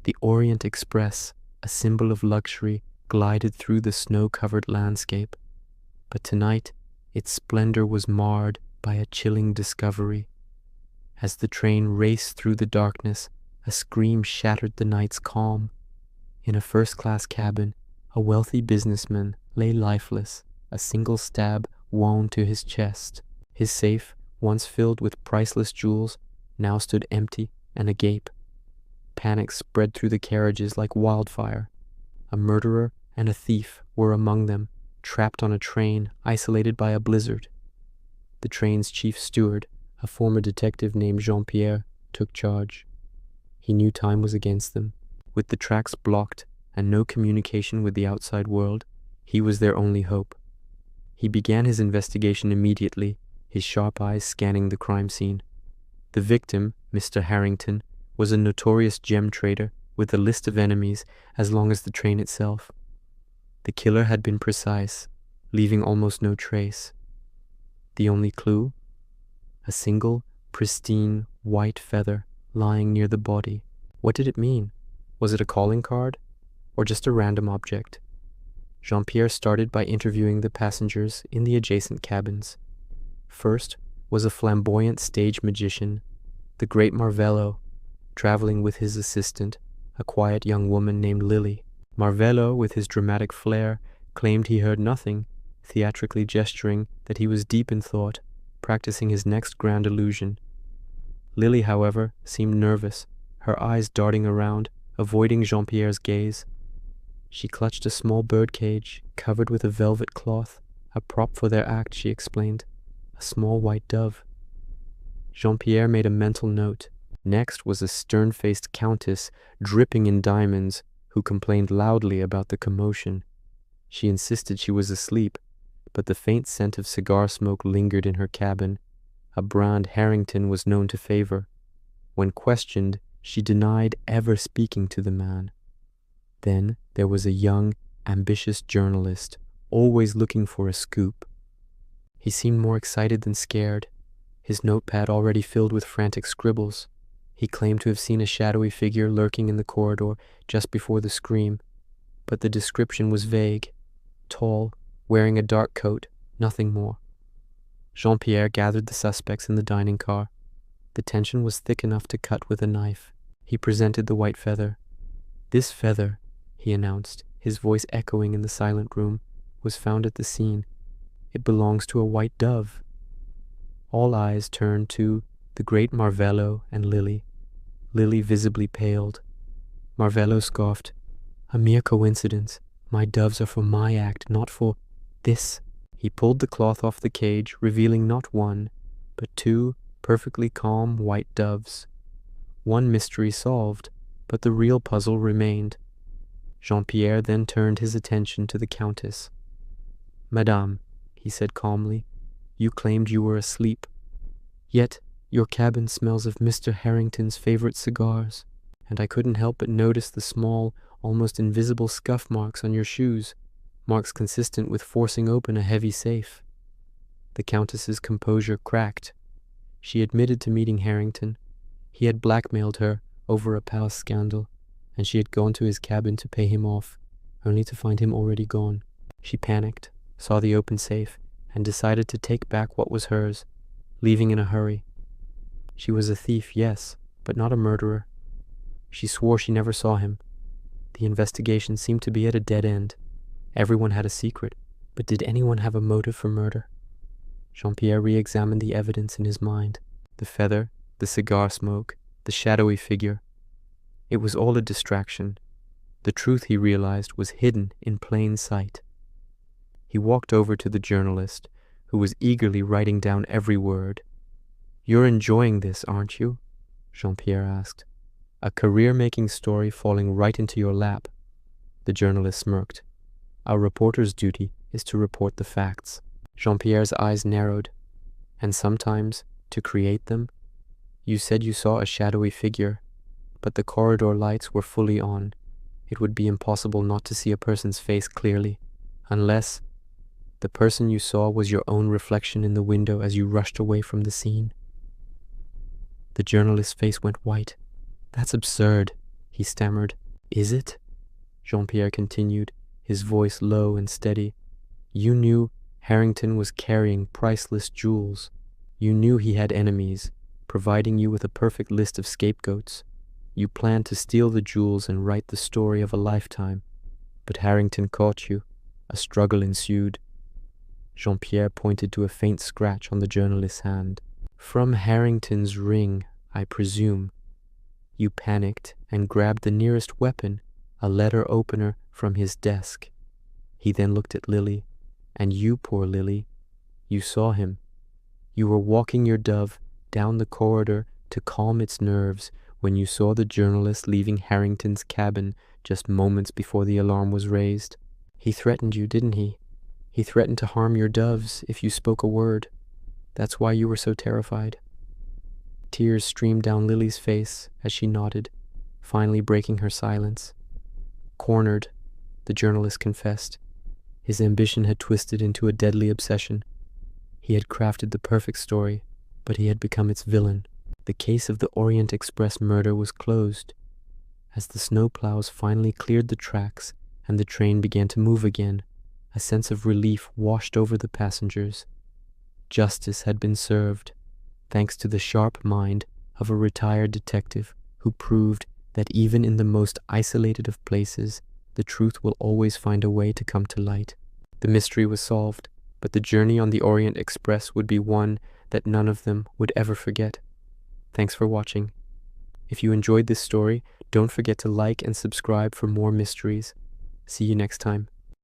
The Orient Express, a symbol of luxury, glided through the snow-covered landscape. But tonight, its splendor was marred by a chilling discovery. As the train raced through the darkness, a scream shattered the night's calm. In a first-class cabin, a wealthy businessman lay lifeless, a single stab wound to his chest. His safe, once filled with priceless jewels, now stood empty and agape. Panic spread through the carriages like wildfire. A murderer and a thief were among them, trapped on a train, isolated by a blizzard. The train's chief steward, a former detective named Jean-Pierre, took charge. He knew time was against them. With the tracks blocked and no communication with the outside world, he was their only hope. He began his investigation immediately, his sharp eyes scanning the crime scene. The victim, Mr. Harrington, was a notorious gem trader with a list of enemies as long as the train itself. The killer had been precise, leaving almost no trace. The only clue? A single, pristine, white feather lying near the body. What did it mean? Was it a calling card? Or just a random object? Jean-Pierre started by interviewing the passengers in the adjacent cabins. First was a flamboyant stage magician, the great Marvello, traveling with his assistant, a quiet young woman named Lily. Marvello, with his dramatic flair, claimed he heard nothing, theatrically gesturing that he was deep in thought, practicing his next grand illusion. Lily, however, seemed nervous, her eyes darting around, avoiding Jean-Pierre's gaze. She clutched a small birdcage covered with a velvet cloth, a prop for their act, she explained, a small white dove. Jean-Pierre made a mental note. Next was a stern-faced countess dripping in diamonds who complained loudly about the commotion. She insisted she was asleep, but the faint scent of cigar smoke lingered in her cabin, a brand Harrington was known to favor. When questioned, she denied ever speaking to the man. Then there was a young, ambitious journalist, always looking for a scoop. He seemed more excited than scared, his notepad already filled with frantic scribbles. He claimed to have seen a shadowy figure lurking in the corridor just before the scream, but the description was vague. Tall, wearing a dark coat, nothing more. Jean-Pierre gathered the suspects in the dining car. The tension was thick enough to cut with a knife. He presented the white feather. "This feather," he announced, his voice echoing in the silent room, "was found at the scene. It belongs to a white dove." All eyes turned to the great Marvello and Lily. Lily visibly paled. Marvello scoffed, "A mere coincidence. My doves are for my act, not for this." He pulled the cloth off the cage, revealing not one, but two perfectly calm white doves. One mystery solved, but the real puzzle remained. Jean-Pierre then turned his attention to the Countess. "Madame," he said calmly, "you claimed you were asleep. Yet your cabin smells of Mr. Harrington's favorite cigars, and I couldn't help but notice the small, almost invisible scuff marks on your shoes, marks consistent with forcing open a heavy safe." The Countess's composure cracked. She admitted to meeting Harrington. He had blackmailed her over a past scandal, and she had gone to his cabin to pay him off, only to find him already gone. She panicked, saw the open safe, and decided to take back what was hers, leaving in a hurry. She was a thief, yes, but not a murderer. She swore she never saw him. The investigation seemed to be at a dead end. Everyone had a secret, but did anyone have a motive for murder? Jean-Pierre re-examined the evidence in his mind. The feather, the cigar smoke, the shadowy figure. It was all a distraction. The truth, he realized, was hidden in plain sight. He walked over to the journalist, who was eagerly writing down every word. "You're enjoying this, aren't you?" Jean-Pierre asked. "A career-making story falling right into your lap." The journalist smirked. "Our reporter's duty is to report the facts." Jean-Pierre's eyes narrowed. "And sometimes, to create them? You said you saw a shadowy figure, but the corridor lights were fully on. It would be impossible not to see a person's face clearly, unless the person you saw was your own reflection in the window as you rushed away from the scene." The journalist's face went white. "That's absurd," He stammered. Is it? Jean-Pierre continued, his voice low and steady. You knew Harrington was carrying priceless jewels. You knew he had enemies, providing you with a perfect list of scapegoats. You planned to steal the jewels and write the story of a lifetime. But Harrington caught you. A struggle ensued. Jean-Pierre pointed to a faint scratch on the journalist's hand. From Harrington's ring, I presume. You panicked and grabbed the nearest weapon, a letter opener from his desk. He then looked at Lily. And you, poor Lily, you saw him. You were walking your dove down the corridor to calm its nerves when you saw the journalist leaving Harrington's cabin just moments before the alarm was raised. He threatened you, didn't he? He threatened to harm your doves if you spoke a word. That's why you were so terrified. Tears streamed down Lily's face as she nodded, finally breaking her silence. Cornered, the journalist confessed. His ambition had twisted into a deadly obsession. He had crafted the perfect story, but he had become its villain. The case of the Orient Express murder was closed. As the snowplows finally cleared the tracks and the train began to move again, a sense of relief washed over the passengers. Justice had been served, thanks to the sharp mind of a retired detective who proved that even in the most isolated of places, the truth will always find a way to come to light. The mystery was solved, but the journey on the Orient Express would be one that none of them would ever forget. Thanks for watching. If you enjoyed this story, don't forget to like and subscribe for more mysteries. See you next time.